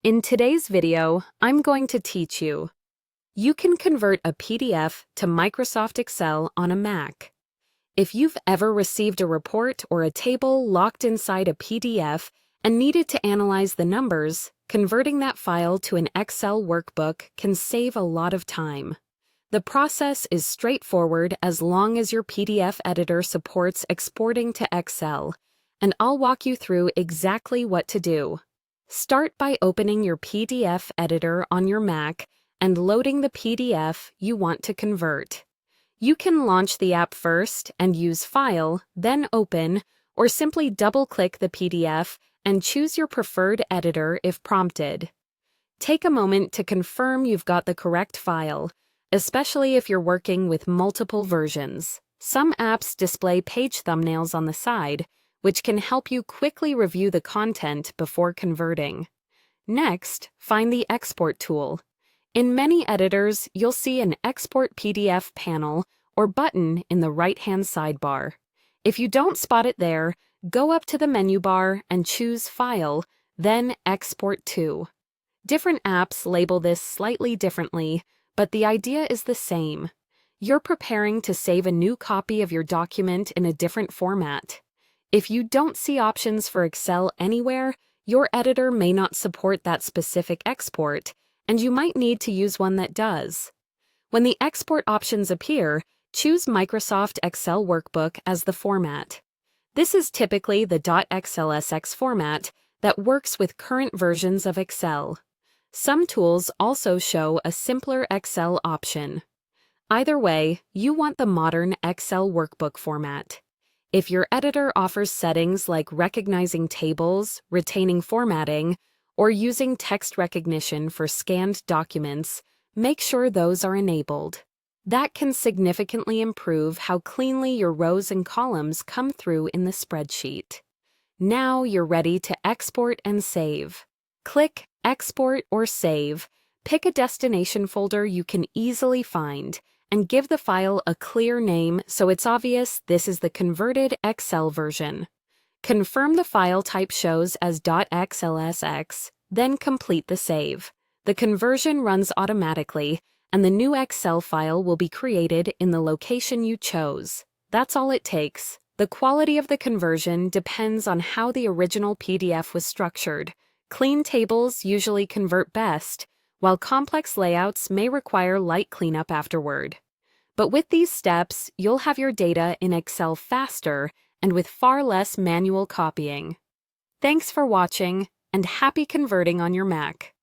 In today's video, I'm going to teach you. You can convert a PDF to Microsoft Excel on a Mac. If you've ever received a report or a table locked inside a PDF and needed to analyze the numbers, converting that file to an Excel workbook can save a lot of time. The process is straightforward as long as your PDF editor supports exporting to Excel, and I'll walk you through exactly what to do. Start by opening your PDF editor on your Mac and loading the PDF you want to convert. You can launch the app first and use File, then Open, or simply double-click the PDF and choose your preferred editor if prompted. Take a moment to confirm you've got the correct file, especially if you're working with multiple versions. Some apps display page thumbnails on the side, which can help you quickly review the content before converting. Next, find the Export tool. In many editors, you'll see an Export PDF panel or button in the right-hand sidebar. If you don't spot it there, go up to the menu bar and choose File, then Export to. Different apps label this slightly differently, but the idea is the same. You're preparing to save a new copy of your document in a different format. If you don't see options for Excel anywhere, your editor may not support that specific export, and you might need to use one that does. When the export options appear, choose Microsoft Excel Workbook as the format. This is typically the .xlsx format that works with current versions of Excel. Some tools also show a simpler Excel option. Either way, you want the modern Excel Workbook format. If your editor offers settings like recognizing tables, retaining formatting, or using text recognition for scanned documents, make sure those are enabled. That can significantly improve how cleanly your rows and columns come through in the spreadsheet. Now you're ready to export and save. Click Export or Save, pick a destination folder you can easily find, and give the file a clear name so it's obvious this is the converted Excel version. Confirm the file type shows as .xlsx, then complete the save. The conversion runs automatically, and the new Excel file will be created in the location you chose. That's all it takes. The quality of the conversion depends on how the original PDF was structured. Clean tables usually convert best, while complex layouts may require light cleanup afterward. But with these steps, you'll have your data in Excel faster and with far less manual copying. Thanks for watching, and happy converting on your Mac.